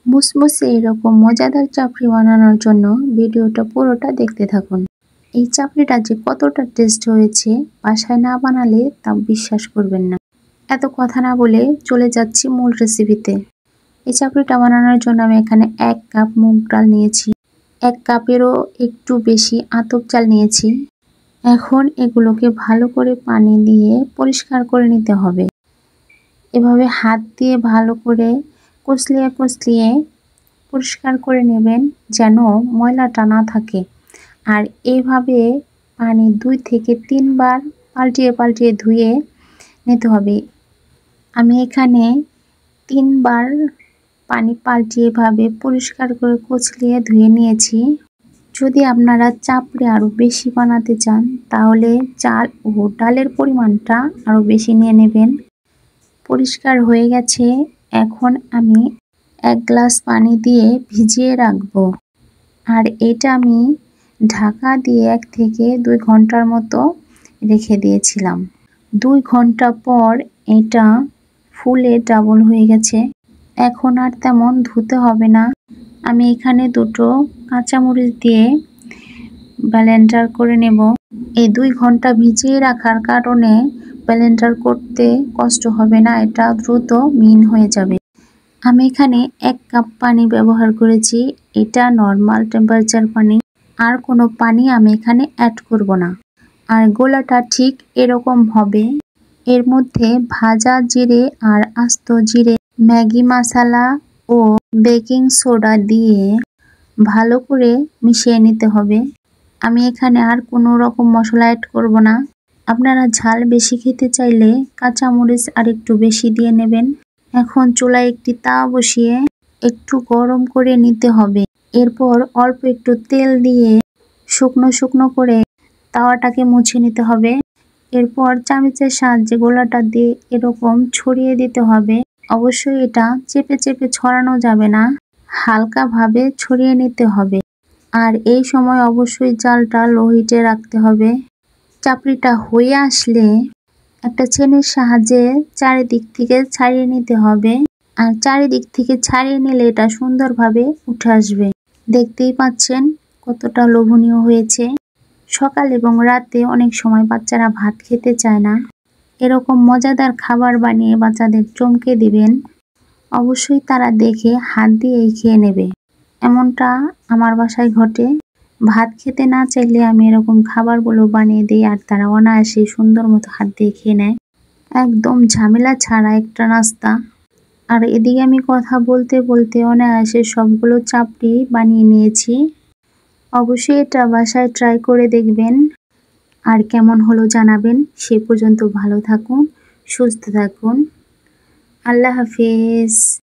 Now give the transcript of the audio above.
মুসমুসে এরকম মজাদার চাপড়ি বানানোর জন্য ভিডিওটা পুরোটা দেখতে থাকুন। এই চাপড়িটা যে কতটা টেস্ট হয়েছে বাসায় না বানালে তা বিশ্বাস করবেন না। এত কথা না বলে চলে যাচ্ছি মূল রেসিপিতে। এই চাপড়িটা বানানোর জন্য আমি এখানে 1 কাপ মুগ ডাল নিয়েছি, 1 কাপেরও একটু বেশি আতপ চাল নিয়েছি। এখন এগুলোকে ভালো করে পানি দিয়ে পরিষ্কার করে নিতে হবে। এভাবে হাত দিয়ে ভালো করে কষলিয়ে কষলিয়ে পরিষ্কার করে নেবেন যেন ময়লাটা না থাকে। আর এইভাবে পানি 2 থেকে 3 বার পাল্টিয়ে পাল্টিয়ে ধুয়ে নিতে হবে। আমি এখানে 3 বার পানি পাল্টিয়ে এভাবে পরিষ্কার করে কচলিয়ে ধুয়ে নিয়েছি। যদি আপনারা চাপড়ি আরও বেশি বানাতে চান তাহলে চাল ও ডালের পরিমাণটা আরও বেশি নিয়ে নেবেন। পরিষ্কার হয়ে গেছে। এখন আমি 1 গ্লাস পানি দিয়ে ভিজিয়ে রাখবো। আর এটা আমি ঢাকা দিয়ে 1 থেকে 2 ঘন্টার মতো রেখে দিয়েছিলাম। 2 ঘন্টা পর এটা ফুলে ডাবল হয়ে গেছে। এখন আর তেমন ধুতে হবে না। আমি এখানে 2টো কাঁচামরিচ দিয়ে ব্লেন্ডার করে নেব। এই 2 ঘন্টা ভিজিয়ে রাখার কারণে ব্লেন্ডার করতে কষ্ট হবে না, এটা দ্রুত মিহি হয়ে যাবে। আমি এখানে 1 কাপ পানি ব্যবহার করেছি। এটা নরমাল টেম্পারেচার পানি, আর কোনো পানি আমি এখানে অ্যাড করব না। আর গোলাটা ঠিক এরকম হবে। এর মধ্যে ভাজা জিরে আর আস্ত জিরে, ম্যাগি মশলা ও বেকিং সোডা দিয়ে ভালো করে মিশিয়ে নিতে হবে। আমি এখানে আর কোনো রকম মশলা অ্যাড করব না। আপনারা ঝাল বেশি খেতে চাইলে কাঁচামরিচ আর একটু বেশি দিয়ে নেবেন। এখন চুলায় একটি তাওয়া বসিয়ে একটু গরম করে নিতে হবে। এরপর অল্প একটু তেল দিয়ে শুকনো শুকনো করে তাওয়াটাকে মুছে নিতে হবে। এরপর চামচের সাহায্যে গোলাটা দিয়ে এরকম ছড়িয়ে দিতে হবে। অবশ্যই এটা চেপে চেপে ছড়ানো যাবে না, হালকাভাবে ছড়িয়ে নিতে হবে। আর এই সময় অবশ্যই জালটা লো হিটে রাখতে হবে। চাপড়িটা হয়ে আসলে একটা ছেনির সাহায্যে চারিদিক থেকে ছাড়িয়ে নিতে হবে। আর চারিদিক থেকে ছাড়িয়ে নিলে এটা সুন্দরভাবে উঠে আসবে। দেখতেই পাচ্ছেন কতটা লোভনীয় হয়েছে। সকাল এবং রাতে অনেক সময় বাচ্চারা ভাত খেতে চায় না, এরকম মজাদার খাবার বানিয়ে বাচ্চাদের চমকে দিবেন। অবশ্যই তারা দেখে হাত দিয়েই খেয়ে নেবে। এমনটা আমার বাসায় ঘটে। ভাত খেতে না চাইলে আমি এরকম খাবারগুলো বানিয়ে দিই আর তারা অনায়াসে সুন্দর মতো হাত দিয়ে খেয়ে নেয়। একদম ঝামেলা ছাড়া একটা নাস্তা। আর এদিকে আমি কথা বলতে বলতে অনায়াসে সবগুলো চাপড়ি বানিয়ে নিয়েছি। অবশ্যই এটা বাসায় ট্রাই করে দেখবেন আর কেমন হলো জানাবেন। সে পর্যন্ত ভালো থাকুন, সুস্থ থাকুন। আল্লাহ হাফেজ।